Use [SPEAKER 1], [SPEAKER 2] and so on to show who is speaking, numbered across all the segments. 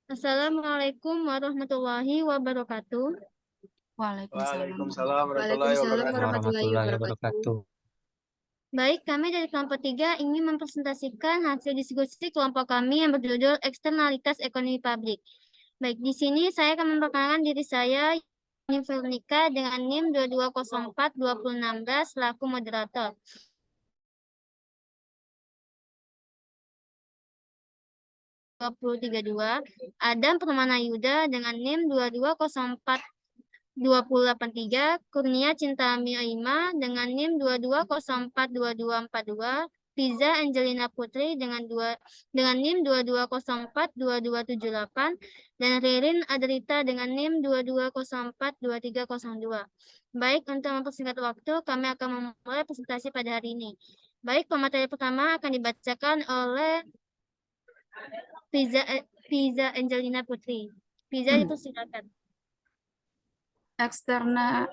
[SPEAKER 1] Assalamualaikum warahmatullahi wabarakatuh.
[SPEAKER 2] Waalaikumsalam warahmatullahi wabarakatuh.
[SPEAKER 1] Baik, kami dari kelompok 3 ingin mempresentasikan hasil diskusi kelompok kami yang berjudul Eksternalitas Ekonomi Publik. Baik, di sini saya akan memperkenalkan diri saya, Vernika, dengan NIM 2204-2016 selaku moderator. Adam Permana Yuda dengan NIM 2204-2083, Kurnia Cintami Aima dengan NIM 2204-2242, Fiza Angelina Putri dengan NIM 2204-2278, dan Ririn Adrita dengan NIM 2204-2302. Baik, untuk mempersingkat waktu, kami akan memulai presentasi pada hari ini. Baik, pemateri pertama akan dibacakan oleh Fiza Angelina Putri. Fiza, dipersilakan.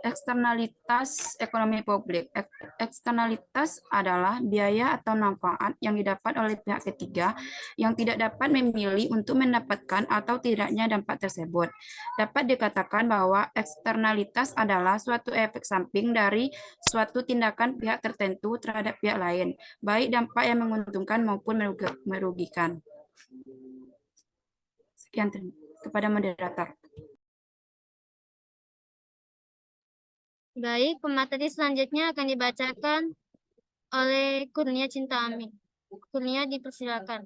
[SPEAKER 3] Eksternalitas ekonomi publik. Eksternalitas adalah biaya atau manfaat yang didapat oleh pihak ketiga yang tidak dapat memilih untuk mendapatkan atau tidaknya dampak tersebut. Dapat dikatakan bahwa eksternalitas adalah suatu efek samping dari suatu tindakan pihak tertentu terhadap pihak lain, baik dampak yang menguntungkan maupun merugikan. Sekian kepada moderator.
[SPEAKER 1] Baik, pemateri selanjutnya akan dibacakan oleh Kurnia Cintami. Kurnia, dipersilakan.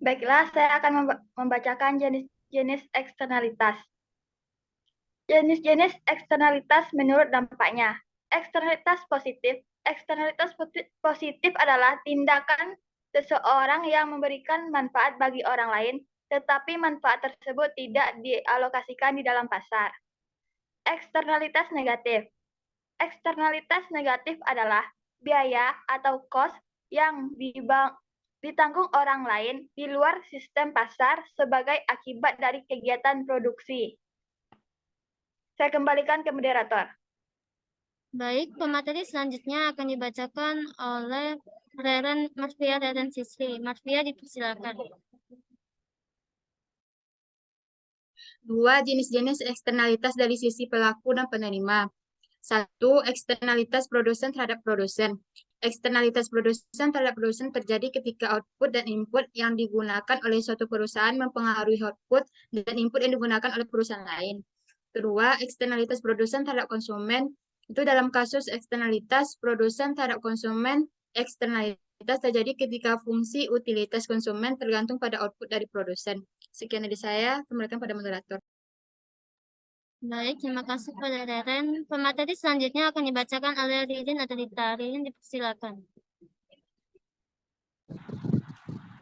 [SPEAKER 4] Baiklah, saya akan membacakan jenis-jenis eksternalitas. Jenis-jenis eksternalitas menurut dampaknya. Eksternalitas positif. Eksternalitas positif adalah tindakan seseorang yang memberikan manfaat bagi orang lain, tetapi manfaat tersebut tidak dialokasikan di dalam pasar. Eksternalitas negatif. Eksternalitas negatif adalah biaya atau kos yang ditanggung orang lain di luar sistem pasar sebagai akibat dari kegiatan produksi. Saya kembalikan ke moderator.
[SPEAKER 1] Baik, pemateri selanjutnya akan dibacakan oleh Marfia Reren Sisri. Marfia, dipersilakan.
[SPEAKER 5] Dua jenis-jenis eksternalitas dari sisi pelaku dan penerima. Satu, eksternalitas produsen terhadap produsen. Eksternalitas produsen terhadap produsen terjadi ketika output dan input yang digunakan oleh suatu perusahaan mempengaruhi output dan input yang digunakan oleh perusahaan lain. Kedua, eksternalitas produsen terhadap konsumen. Itu dalam kasus eksternalitas produsen terhadap konsumen, eksternalitas terjadi ketika fungsi utilitas konsumen tergantung pada output dari produsen. Sekian dari saya, kembalikan pada moderator.
[SPEAKER 1] Baik, terima kasih pada Reren. Pemateri selanjutnya akan dibacakan oleh Ririn atau Dita. Ririn, dipersilakan.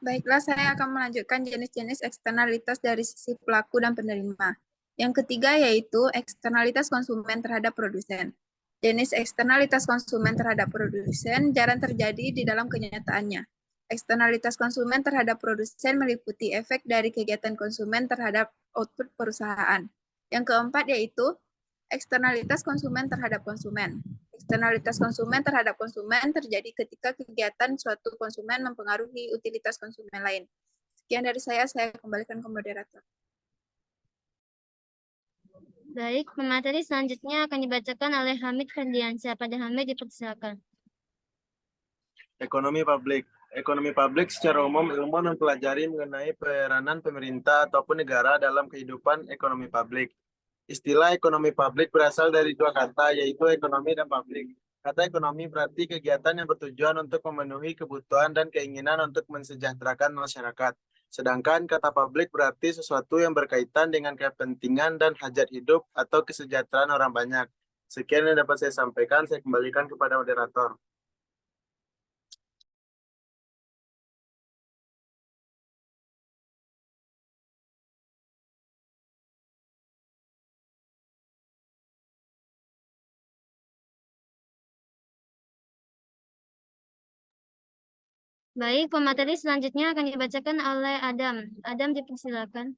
[SPEAKER 6] Baiklah, saya akan melanjutkan jenis-jenis eksternalitas dari sisi pelaku dan penerima. Yang ketiga yaitu eksternalitas konsumen terhadap produsen. Jenis eksternalitas konsumen terhadap produsen jarang terjadi di dalam kenyataannya. Eksternalitas konsumen terhadap produsen meliputi efek dari kegiatan konsumen terhadap output perusahaan. Yang keempat yaitu eksternalitas konsumen terhadap konsumen. Eksternalitas konsumen terhadap konsumen terjadi ketika kegiatan suatu konsumen mempengaruhi utilitas konsumen lain. Sekian dari saya kembalikan ke moderator.
[SPEAKER 1] Baik, pemateri selanjutnya akan dibacakan oleh Hamid Ferdiansyah. Pada Hamid, dipersilakan.
[SPEAKER 2] Ekonomi publik. Ekonomi publik secara umum ilmu mempelajari mengenai peranan pemerintah ataupun negara dalam kehidupan ekonomi publik. Istilah ekonomi publik berasal dari dua kata, yaitu ekonomi dan publik. Kata ekonomi berarti kegiatan yang bertujuan untuk memenuhi kebutuhan dan keinginan untuk mensejahterakan masyarakat. Sedangkan kata publik berarti sesuatu yang berkaitan dengan kepentingan dan hajat hidup atau kesejahteraan orang banyak. Sekian yang dapat saya sampaikan, saya kembalikan kepada moderator.
[SPEAKER 1] Baik, pemateri selanjutnya akan dibacakan oleh Adam. Adam, dipersilakan.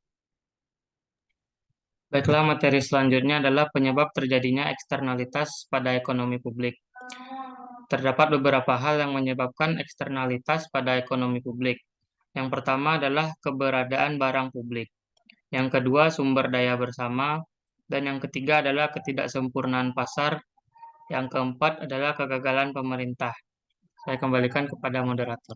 [SPEAKER 7] Baiklah, materi selanjutnya adalah penyebab terjadinya eksternalitas pada ekonomi publik. Terdapat beberapa hal yang menyebabkan eksternalitas pada ekonomi publik. Yang pertama adalah keberadaan barang publik. Yang kedua, sumber daya bersama. Dan yang ketiga adalah ketidaksempurnaan pasar. Yang keempat adalah kegagalan pemerintah. Saya kembalikan kepada moderator.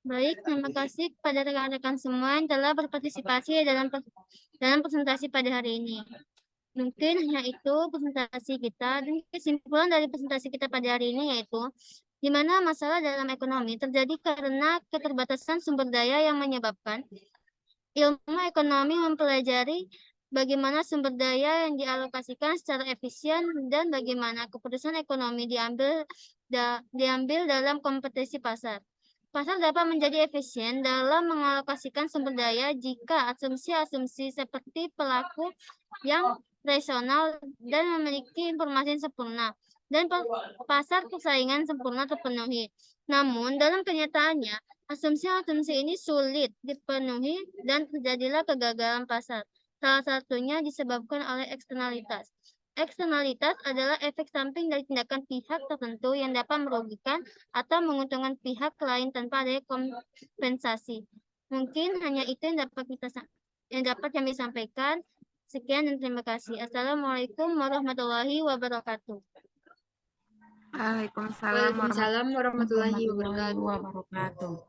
[SPEAKER 1] Baik, terima kasih kepada rekan-rekan semua yang telah berpartisipasi dalam presentasi pada hari ini. Mungkin hanya itu presentasi kita, dan kesimpulan dari presentasi kita pada hari ini yaitu di mana masalah dalam ekonomi terjadi karena keterbatasan sumber daya yang menyebabkan ilmu ekonomi mempelajari bagaimana sumber daya yang dialokasikan secara efisien dan bagaimana keputusan ekonomi diambil dalam kompetisi pasar. Pasar dapat menjadi efisien dalam mengalokasikan sumber daya jika asumsi-asumsi seperti pelaku yang rasional dan memiliki informasi yang sempurna dan pasar persaingan sempurna terpenuhi. Namun, dalam kenyataannya, asumsi-asumsi ini sulit dipenuhi dan terjadilah kegagalan pasar. Salah satunya disebabkan oleh eksternalitas. Eksternalitas adalah efek samping dari tindakan pihak tertentu yang dapat merugikan atau menguntungkan pihak lain tanpa ada kompensasi. Mungkin hanya itu yang dapat kami sampaikan. Sekian dan terima kasih. Assalamualaikum warahmatullahi wabarakatuh.
[SPEAKER 6] Waalaikumsalam
[SPEAKER 5] Waalaikumsalam warahmatullahi wabarakatuh.
[SPEAKER 3] wabarakatuh.